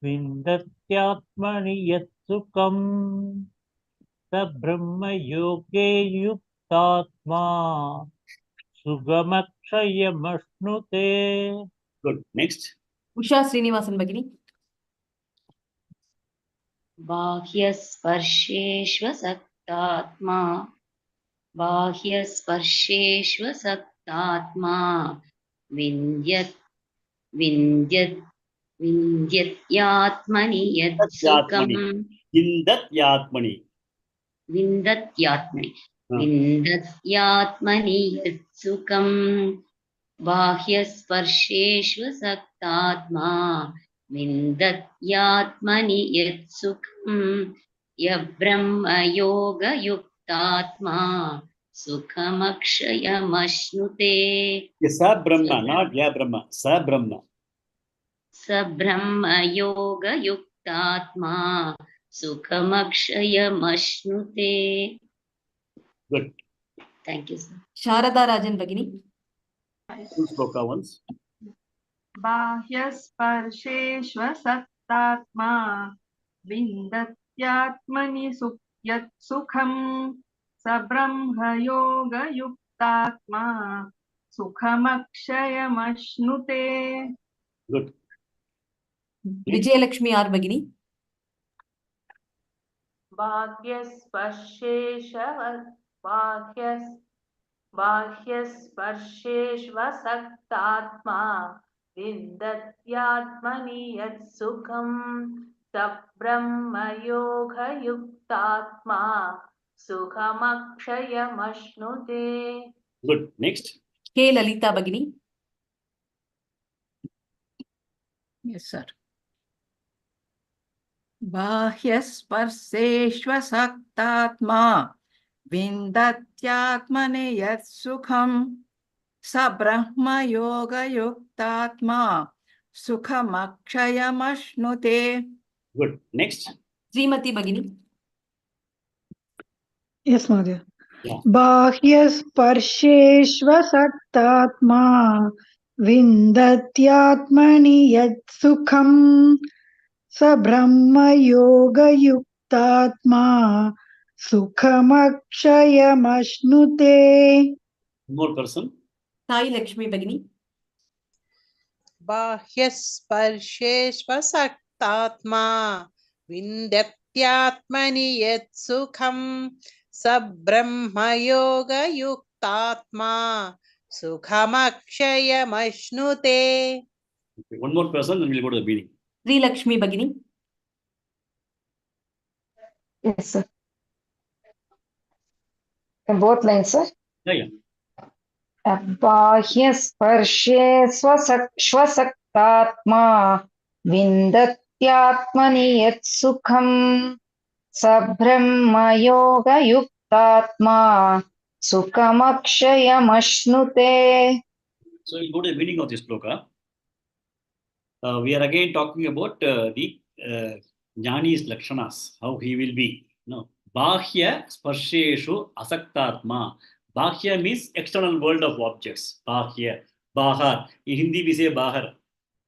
विन्दत्यात्मनि यत्सुखम् स ब्रह्मयोगे युक्तात्मा सुखमक्षयमश्नुते. Good. Next. उषा श्रीनिवासन भगिनी बाह्यस्पर्शेष्वसक्तात्मा बाह्यस्पर्शेष्वसक्तात्मा विन्द्यत्यात्मनि यत्सुखम् विन्दत्यात्मनि विन्दत्यात्मनि विन्दत्यात्मनि यत्सुखम् बाह्यस्पर्शेष्वसक्तात्मा विन्दत्यात्मनि यत्सुखम् यब्रह्मयोगयुक्तात्मा सुखमक्षयमश्नुते. Sa Brahma, not Ya Brahma. Sa Brahma. स ब्रह्मयोगयुक्तात्मा सुखमक्षयमश्नुते. Good. Thank you, sir. Sharda राजन भगिनी Two Shloka once. बाह्यस्पर्शेष्वसक्तात्मा विन्दत्यात्मनि यत्सुखम् स सब्रह्मयोगयुक्तात्मा सुखमक्षयमश्नुते. Good. Vijayalakshmi आर् भगिनी. बाह्यस्पर्शेष्वसक्तात्मा विन्दत्यात्मनि यत्सुखं सब्रह्मयोगयुक्तात्मा सुखमक्षयमश्नुते. Good. Next. K Lalita भगिनी. Yes, sir. बाह्यस्पर्शेष्वसक्तात्मा विन्दत्यात्मनि यत्सुखं स ब्रह्मयोगयुक्तात्मा सुखमक्षयमश्नुते. Good. Next. श्रीमती भगिनी. Yes, Madhya. Yeah. बाह्यस्पर्शेष्वसक्तात्मा विन्दत्यात्मनि यत्सुखं स ब्रह्मयोगयुक्तात्मा सुखमक्षयमश्नुते. More person. साई लक्ष्मी भगिनी. बाह्यस्पर्शेष्वसक्तात्मा विन्दत्यात्मनि यत्सुखं स ब्रह्मयोगयुक्तात्मा सुखमक्षयमश्नुते. Okay. One more person, then we'll go to the meaning. Shri Lakshmi भगिनी. Yes, sir. Both lines, sir. Yeah. बाह्यस्पर्शे स्वसक्तात्मा विन्दत्यात्मनि यत्सुखं स ब्रह्मयोगयुक्तात्मा सुखमक्षयमश्नुते. So we'll go to the meaning of this shloka. We are again talking about the Jnani's lakshanas, how he will be. No. Bahya sparsheshu asaktatma. Bahya means external world of objects. Bahya. Bahar. In Hindi we say bahar.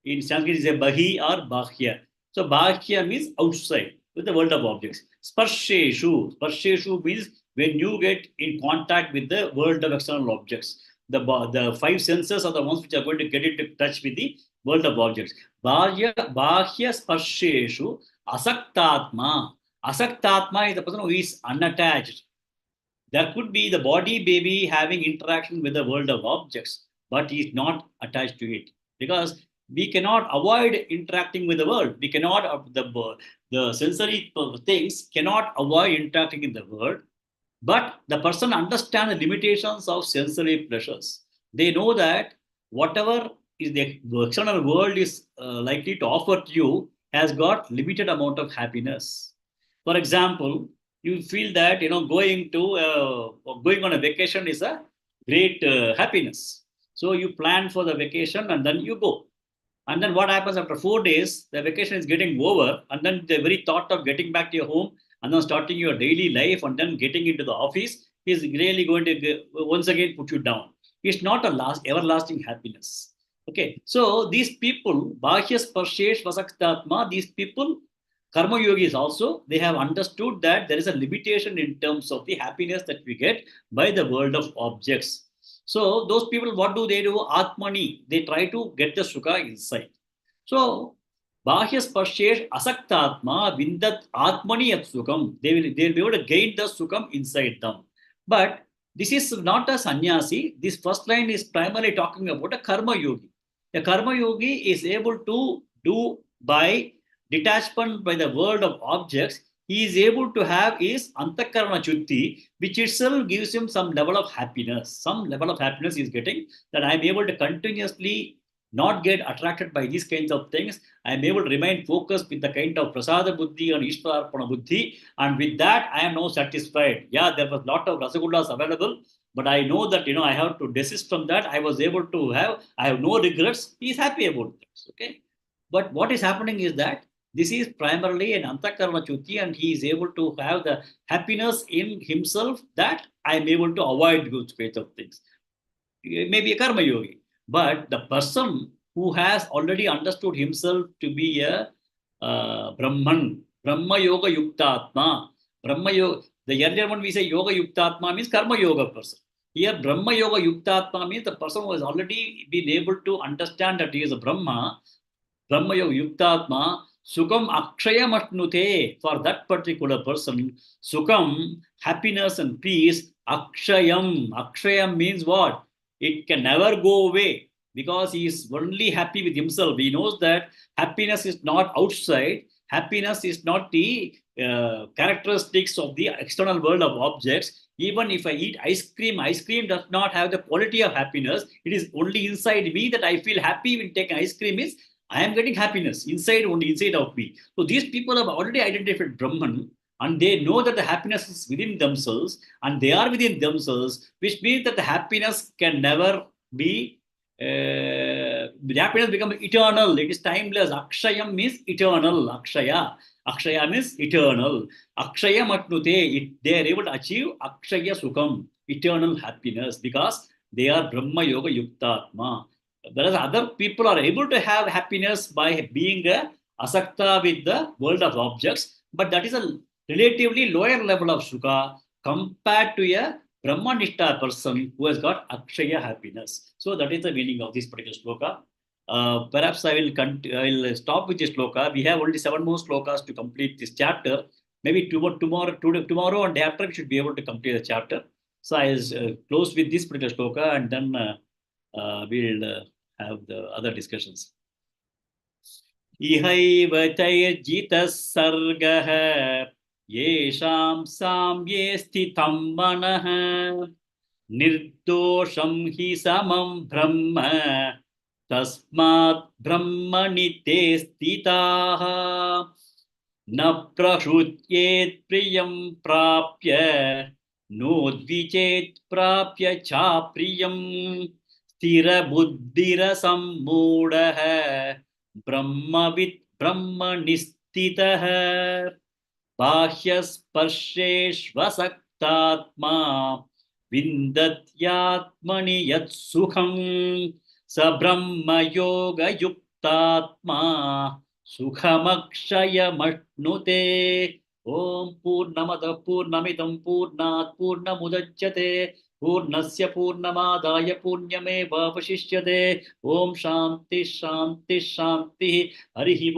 In Sanskrit we say bahi or bahya. So bahya means outside with the world of objects. Sparsheshu. Sparsheshu means when you get in contact with the world of external objects. The five senses are the ones which are going to get into touch with the world of objects. Bahya sparsheshu asaktatma. Asaktatma is the person who is unattached. There could be the body baby having interaction with the world of objects, but he is not attached to it. Because we cannot avoid interacting with the world. We cannot, the sensory things cannot avoid interacting in the world. But the person understands the limitations of sensory pleasures. They know that whatever is the external world is likely to offer to you has got limited amount of happiness. For example, you feel that going on a vacation is a great happiness. So you plan for the vacation and then you go. And then what happens after 4 days, the vacation is getting over, and then the very thought of getting back to your home and then starting your daily life and then getting into the office is really going to once again put you down. It's not a everlasting happiness. Okay, so these people, Bahya Sparshesh Vasaktatma, these people, Karma Yogis also, they have understood that there is a limitation in terms of the happiness that we get by the world of objects. So those people, what do? Atmani, they try to get the sukha inside. So Bahya Sparshesh Asaktatma Vindat Atmani At Sukham. They will be able to gain the Sukham inside them. But this is not a sannyasi. This first line is primarily talking about a karma yogi. A karma yogi is able to do by detachment by the world of objects. He is able to have his antakarana chutti, which itself gives him some level of happiness. Some level of happiness he is getting, that I am able to continuously not get attracted by these kinds of things. I am able to remain focused with the kind of prasada buddhi and ishtarpana buddhi, and with that I am now satisfied. Yeah, there was a lot of rasagullas available, but I know that I have to desist from that. I was able to I have no regrets. He is happy about this. Okay, but what is happening is that this is primarily an antakarana chutti, and he is able to have the happiness in himself that I am able to avoid those kinds of things. Maybe a karma yogi. But the person who has already understood himself to be a Brahman, Brahma Yoga Yukta Atma, Brahma Yoga, The earlier one we say Yoga Yuktatma means Karma Yoga person. Here Brahma Yoga Yuktatma means the person who has already been able to understand that he is a Brahma. Brahma Yoga Yuktatma Sukham Akshayam Ashnute. For that particular person, Sukham, happiness and peace, Akshayam. Akshayam means what? It can never go away because he is only happy with himself. He knows that happiness is not outside. Happiness is not the characteristics of the external world of objects. Even if I eat ice cream does not have the quality of happiness. It is only inside me that I feel happy when taking ice cream. Is I am getting happiness inside, only inside of me. So these people have already identified Brahman and they know that the happiness is within themselves and they are within themselves, which means that the happiness can never be, the happiness becomes eternal. It is timeless. Akshayam means eternal. Akshaya means eternal. Akshaya matnute. They are able to achieve Akshaya Sukham, eternal happiness, because they are Brahma Yoga Yuktatma. Whereas other people are able to have happiness by being asakta with the world of objects, but that is a relatively lower level of sukha compared to a Brahmanishta person who has got Akshaya happiness. So that is the meaning of this particular shloka. Perhaps I will stop with this shloka. We have only 7 more shlokas to complete this chapter. Maybe tomorrow and day after we should be able to complete the chapter. So I will close with this particular shloka and then we'll have the other discussions. Ihaiva tayajita sargaha yesham samye sthitam manaha nirdosham hi samam brahma tasmat brahmani te sthitaha na prashutyet priyam prapya nodvichet prapya cha priyam Stira buddhira sammoodaha brahmavit brahmanistitaha bahyasparsheshvasaktatma vindatyatmani yat sukham sa brahma yoga yuktatma sukhamakshayamashnute. Om Purnamada Purnamidam Purnat Purnamudachyate Purnasya Purnamadaya Punyameva Vashishyate. Om Shanti Shanti Shanti. Harihi